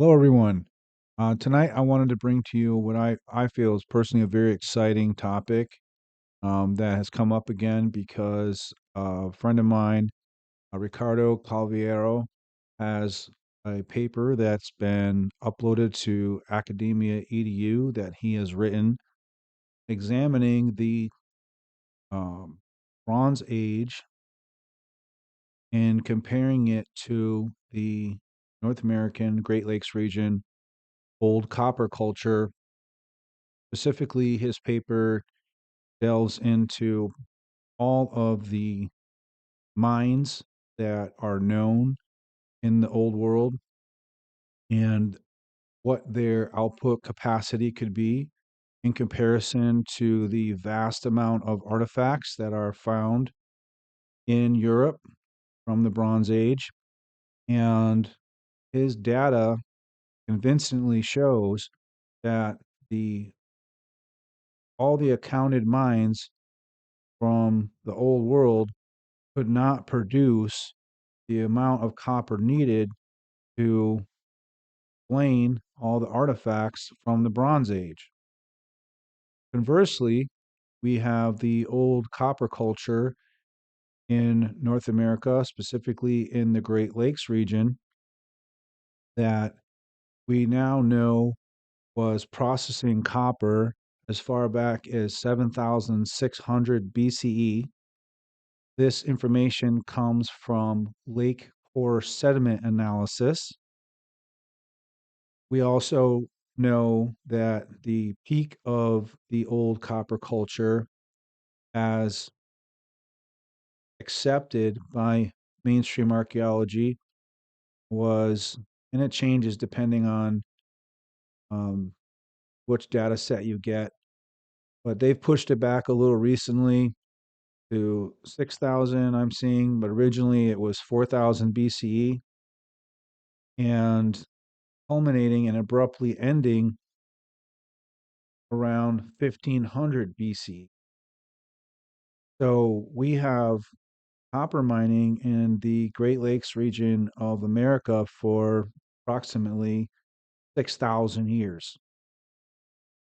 Hello, everyone. Tonight, I wanted to bring to you what I feel is personally a very exciting topic that has come up again because a friend of mine, Ricardo Calviero, has a paper that's been uploaded to Academia EDU that he has written examining the um, Bronze Age and comparing it to the North American Great Lakes region, old copper culture. Specifically, his paper delves into all of the mines that are known in the old world and what their output capacity could be in comparison to the vast amount of artifacts that are found in Europe from the Bronze Age. And his data convincingly shows that the all the accounted mines from the old world could not produce the amount of copper needed to explain all the artifacts from the Bronze Age. Conversely, we have the old copper culture in North America, specifically in the Great Lakes region, that we now know was processing copper as far back as 7,600 BCE. This information comes from lake core sediment analysis. We also know that the peak of the old copper culture, as accepted by mainstream archaeology, was, and it changes depending on um, which data set you get, but they've pushed it back a little recently to 6,000, I'm seeing, but originally it was 4,000 BCE and culminating and abruptly ending around 1500 BC. So we have copper mining in the Great Lakes region of America for approximately 6,000 years.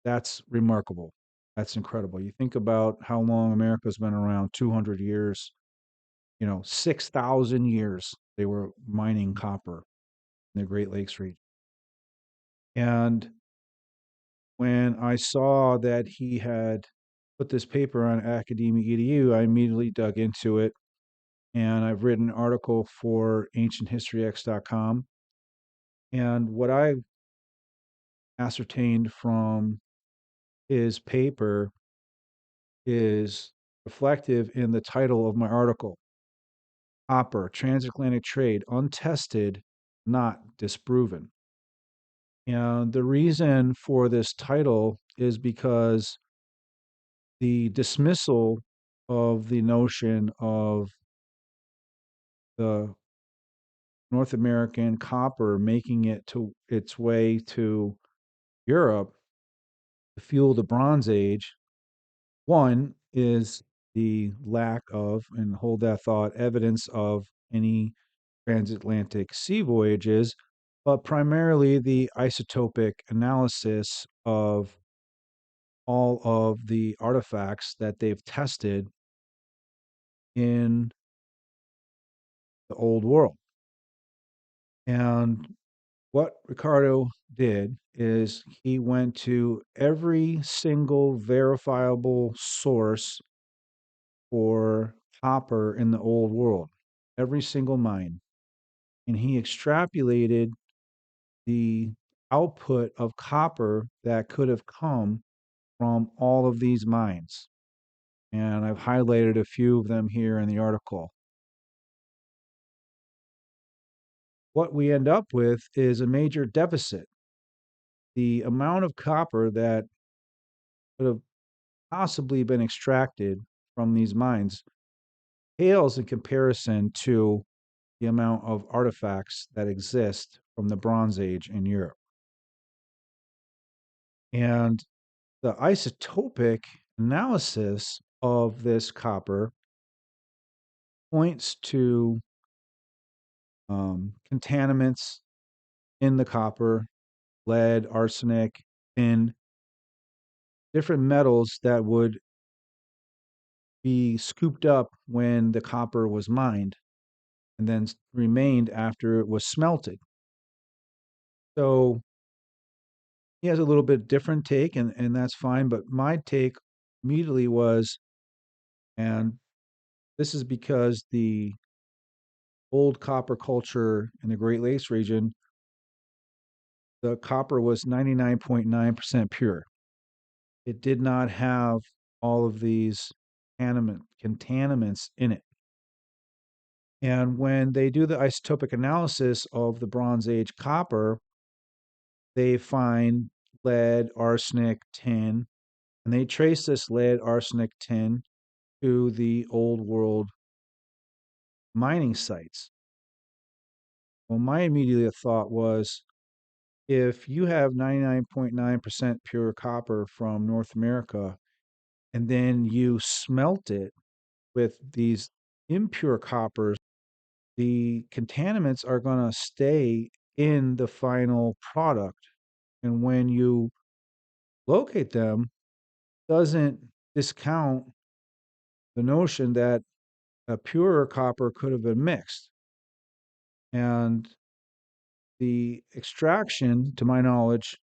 That's remarkable. That's incredible. You think about how long America's been around, 200 years, 6,000 years they were mining copper in the Great Lakes region. And when I saw that he had put this paper on Academia EDU, I immediately dug into it. And I've written an article for ancienthistoryx.com. And what I ascertained from his paper is reflective in the title of my article: Copper, Transatlantic Trade, Untested, Not Disproven. And the reason for this title is because the dismissal of the notion of the North American copper making it to its way to Europe to fuel the Bronze Age. One is the lack of, and hold that thought, evidence of any transatlantic sea voyages, but primarily the isotopic analysis of all of the artifacts that they've tested in the old world. And what Ricardo did is he went to every single verifiable source for copper in the old world, every single mine. And he extrapolated the output of copper that could have come from all of these mines. And I've highlighted a few of them here in the article. What we end up with is a major deficit. The amount of copper that could have possibly been extracted from these mines pales in comparison to the amount of artifacts that exist from the Bronze Age in Europe. And the isotopic analysis of this copper points to contaminants in the copper, lead, arsenic, tin, different metals that would be scooped up when the copper was mined and then remained after it was smelted. So he has a little bit different take, and that's fine. But my take immediately was, and this is because the old copper culture in the Great Lakes region, the copper was 99.9% pure. It did not have all of these contaminants in it. And when they do the isotopic analysis of the Bronze Age copper, they find lead, arsenic, tin, and they trace this lead, arsenic, tin to the old world mining sites. Well, my immediate thought was, if you have 99.9% pure copper from North America and then you smelt it with these impure coppers, the contaminants are going to stay in the final product. And when you locate them, doesn't discount the notion that a purer copper could have been mixed. And the extraction, to my knowledge,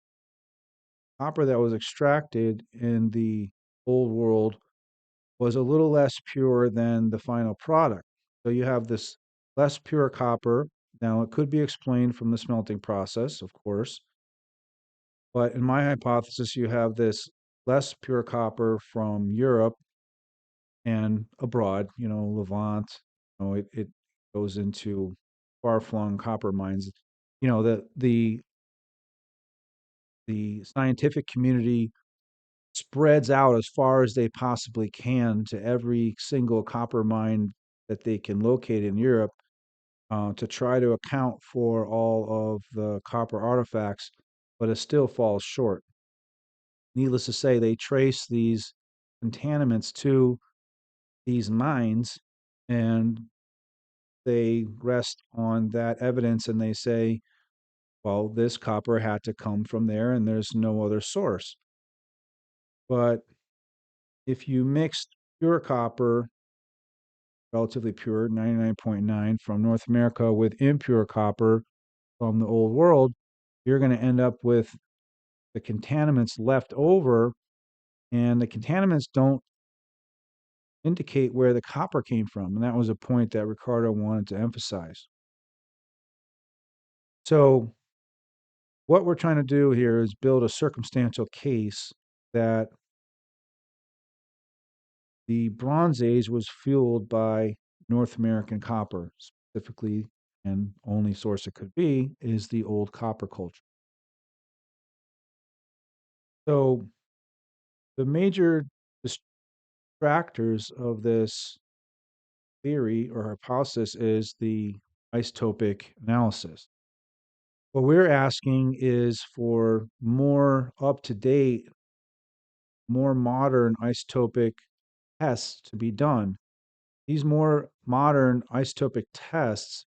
copper that was extracted in the old world was a little less pure than the final product. So you have this less pure copper. Now, it could be explained from the smelting process, of course, but in my hypothesis, you have this less pure copper from Europe and abroad, Levant, it goes into far-flung copper mines. The scientific community spreads out as far as they possibly can to every single copper mine that they can locate in Europe, to try to account for all of the copper artifacts, but it still falls short. Needless to say, they trace these contaminants to these mines, and they rest on that evidence, and they say, well, this copper had to come from there and there's no other source. But if you mixed pure copper, relatively pure, 99.9 from North America, with impure copper from the old world, you're going to end up with the contaminants left over, and the contaminants don't indicate where the copper came from. And that was a point that Ricardo wanted to emphasize. So, what we're trying to do here is build a circumstantial case that the Bronze Age was fueled by North American copper, specifically, and only source it could be is the old copper culture. So, the major distractors of this theory or hypothesis is the isotopic analysis. What we're asking is for more up to date, more modern isotopic tests to be done. These more modern isotopic tests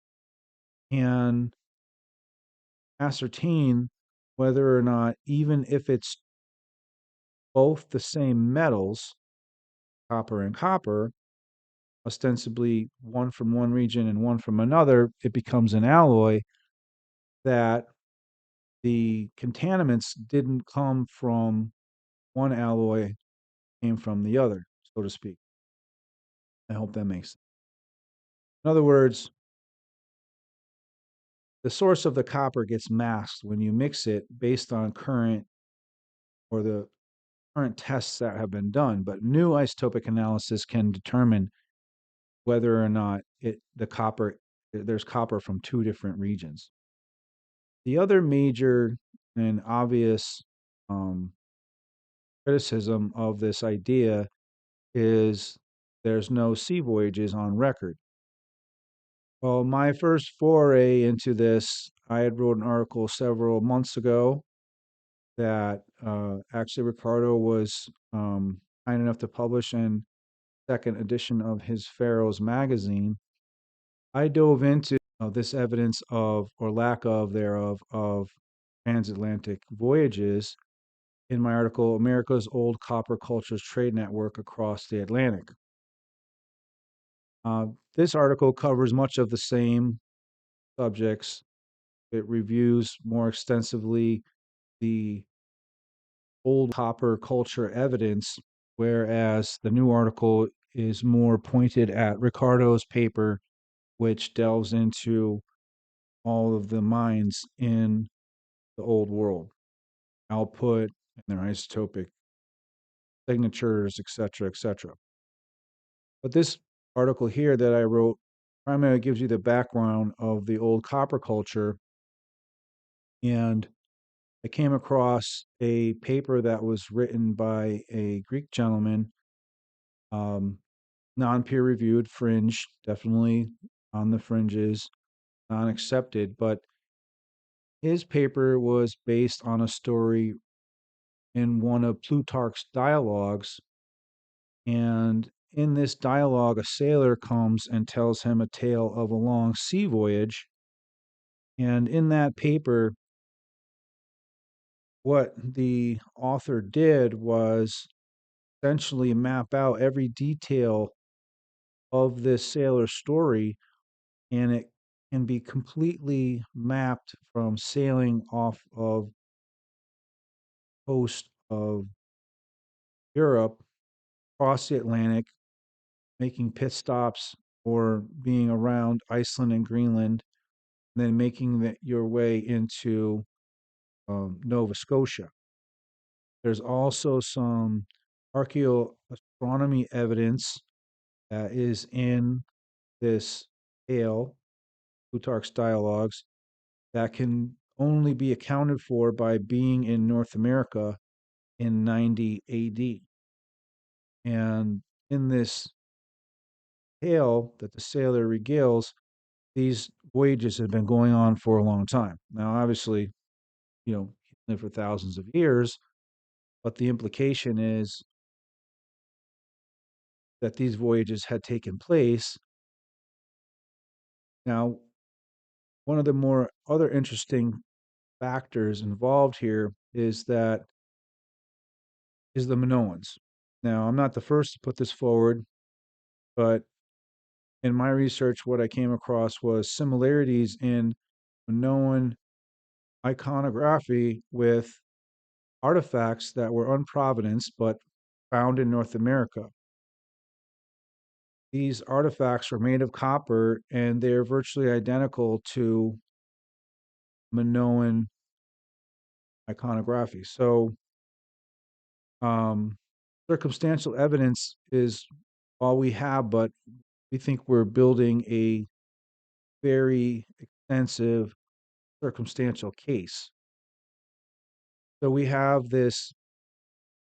can ascertain whether or not, even if it's both the same metals, copper and copper, ostensibly one from one region and one from another, it becomes an alloy, that the contaminants didn't come from one alloy, came from the other, so to speak. I hope that makes sense. In other words, the source of the copper gets masked when you mix it based on the current tests that have been done, but new isotopic analysis can determine whether or not there's copper from two different regions. The other major and obvious um, criticism of this idea is there's no sea voyages on record. Well, my first foray into this, I had wrote an article several months ago that actually Ricardo was kind enough to publish in second edition of his Pharaohs magazine. I dove into this evidence of, or lack of thereof, of transatlantic voyages in my article, America's Old Copper Cultures Trade Network Across the Atlantic. Uh, this article covers much of the same subjects. It reviews more extensively the old copper culture evidence, whereas the new article is more pointed at Ricardo's paper, which delves into all of the mines in the old world, output, and their isotopic signatures, etc., etc. But this article here that I wrote primarily gives you the background of the old copper culture. And I came across a paper that was written by a Greek gentleman, um, non peer reviewed, fringe, definitely on the fringes, non accepted. But his paper was based on a story in one of Plutarch's dialogues. And in this dialogue, a sailor comes and tells him a tale of a long sea voyage. And in that paper, what the author did was essentially map out every detail of this sailor's story, and it can be completely mapped from sailing off of coast of Europe across the Atlantic, making pit stops or being around Iceland and Greenland, and then making your way into Nova Scotia. There's also some archaeoastronomy evidence that is in this tale, Plutarch's dialogues, that can only be accounted for by being in North America in 90 AD. And in this tale that the sailor regales, these voyages have been going on for a long time. Now, obviously, lived for thousands of years, but the implication is that these voyages had taken place. Now, one of the more other interesting factors involved here is the Minoans. Now, I'm not the first to put this forward, but in my research, what I came across was similarities in Minoan iconography with artifacts that were unprovenanced but found in North America. These artifacts were made of copper and they're virtually identical to Minoan iconography. So, um, circumstantial evidence is all we have, but we think we're building a very extensive circumstantial case. So we have this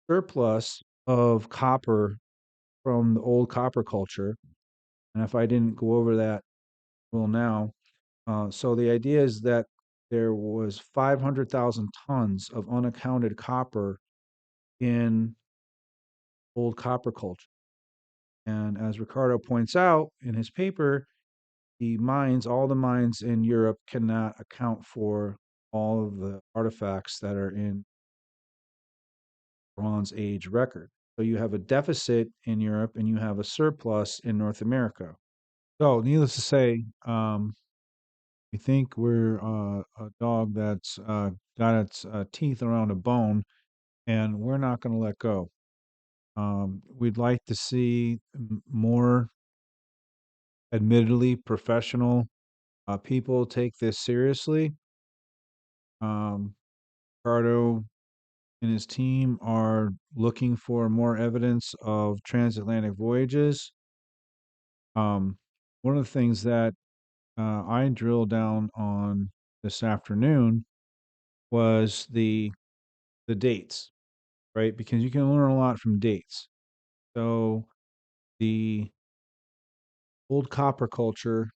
surplus of copper from the old copper culture. And if I didn't go over that, well, now. So the idea is that there was 500,000 tons of unaccounted copper in old copper culture. And as Ricardo points out in his paper, all the mines in Europe cannot account for all of the artifacts that are in Bronze Age record. So you have a deficit in Europe and you have a surplus in North America. So, needless to say, we think we're a dog that's got its teeth around a bone, and we're not going to let go. We'd like to see more, admittedly, professional people take this seriously. Ricardo and his team are looking for more evidence of transatlantic voyages. One of the things that I drilled down on this afternoon was the dates, right? Because you can learn a lot from dates. So the old copper culture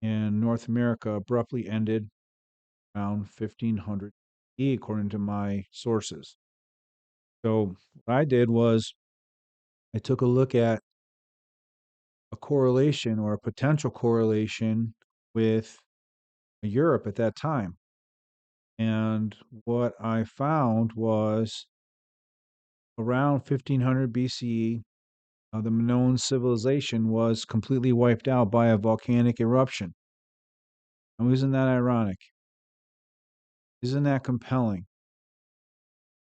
in North America abruptly ended around 1500 AD, according to my sources. So what I did was I took a look at a correlation or a potential correlation with Europe at that time. And what I found was around 1500 BCE, the Minoan civilization was completely wiped out by a volcanic eruption. Now, isn't that ironic? Isn't that compelling?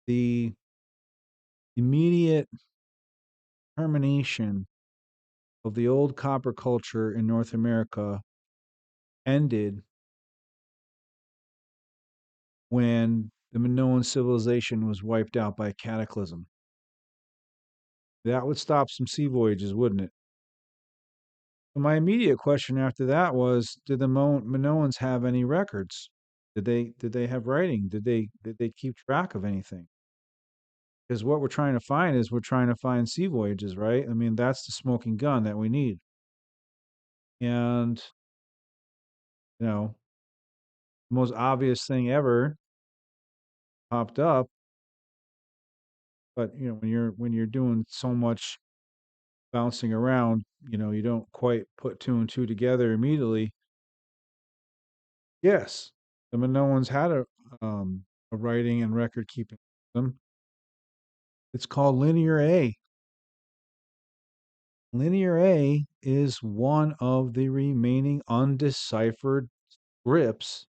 The immediate termination of the old copper culture in North America ended when the Minoan civilization was wiped out by a cataclysm. That would stop some sea voyages, wouldn't it? My immediate question after that was, did the Minoans have any records? Did they have writing? Did they keep track of anything? Because what we're trying to find is we're trying to find sea voyages, right? I mean, that's the smoking gun that we need. And, you know, the most obvious thing ever popped up, but when you're doing so much bouncing around, you don't quite put two and two together immediately. Yes, the Minoans had a writing and record keeping system. It's called Linear A. Linear A is one of the remaining undeciphered scripts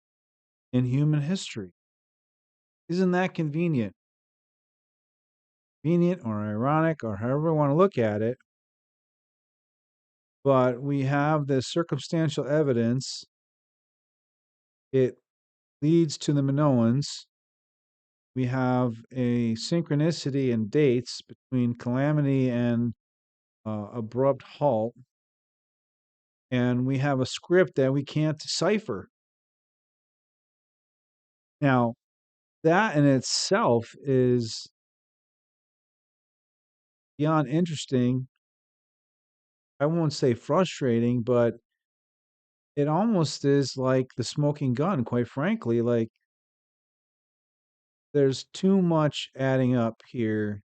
in human history. Isn't that convenient? Convenient or ironic or however you want to look at it. But we have this circumstantial evidence. It leads to the Minoans. We have a synchronicity in dates between calamity and abrupt halt. And we have a script that we can't decipher. Now, that in itself is beyond interesting. I won't say frustrating, but it almost is like the smoking gun, quite frankly. Like, there's too much adding up here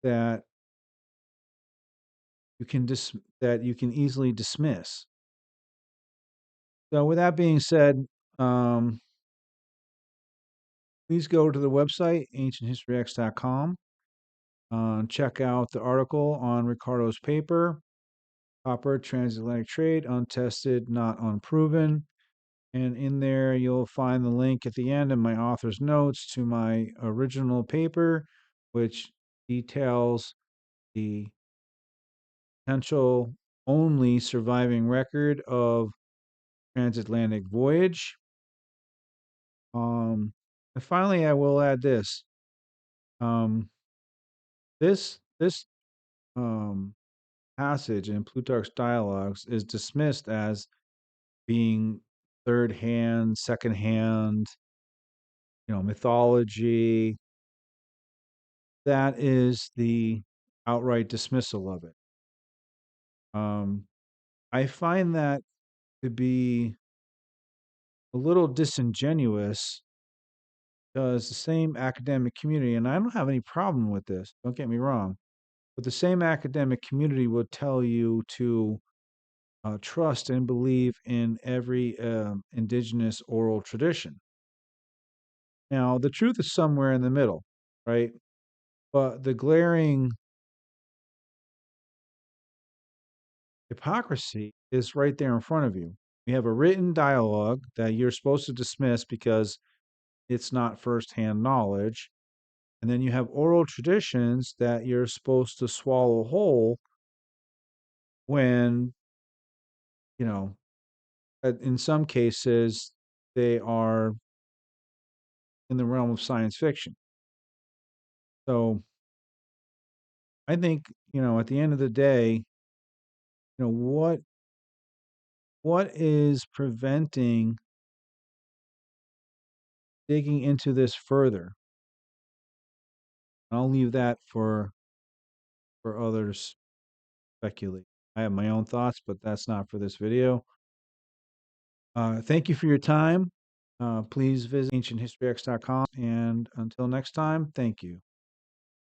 that that you can easily dismiss. So, with that being said, um, please go to the website ancienthistoryx.com. Check out the article on Ricardo's paper, Copper Transatlantic Trade, Untested, Not Unproven. And in there, you'll find the link at the end of my author's notes to my original paper, which details the potential only surviving record of transatlantic voyage. And finally, I will add this. Um, this um, passage in Plutarch's Dialogues is dismissed as being third hand, second hand, mythology. That is the outright dismissal of it. Um, I find that to be a little disingenuous because the same academic community, and I don't have any problem with this, don't get me wrong, but the same academic community would tell you to trust and believe in every indigenous oral tradition. Now, the truth is somewhere in the middle, right? But the glaring hypocrisy is right there in front of you. We have a written dialogue that you're supposed to dismiss because it's not firsthand knowledge. And then you have oral traditions that you're supposed to swallow whole when, you know, in some cases, they are in the realm of science fiction. So I think, at the end of the day, what is preventing digging into this further? I'll leave that for others to speculate. I have my own thoughts, but that's not for this video. Thank you for your time. Please visit ancienthistoryx.com. And until next time, thank you.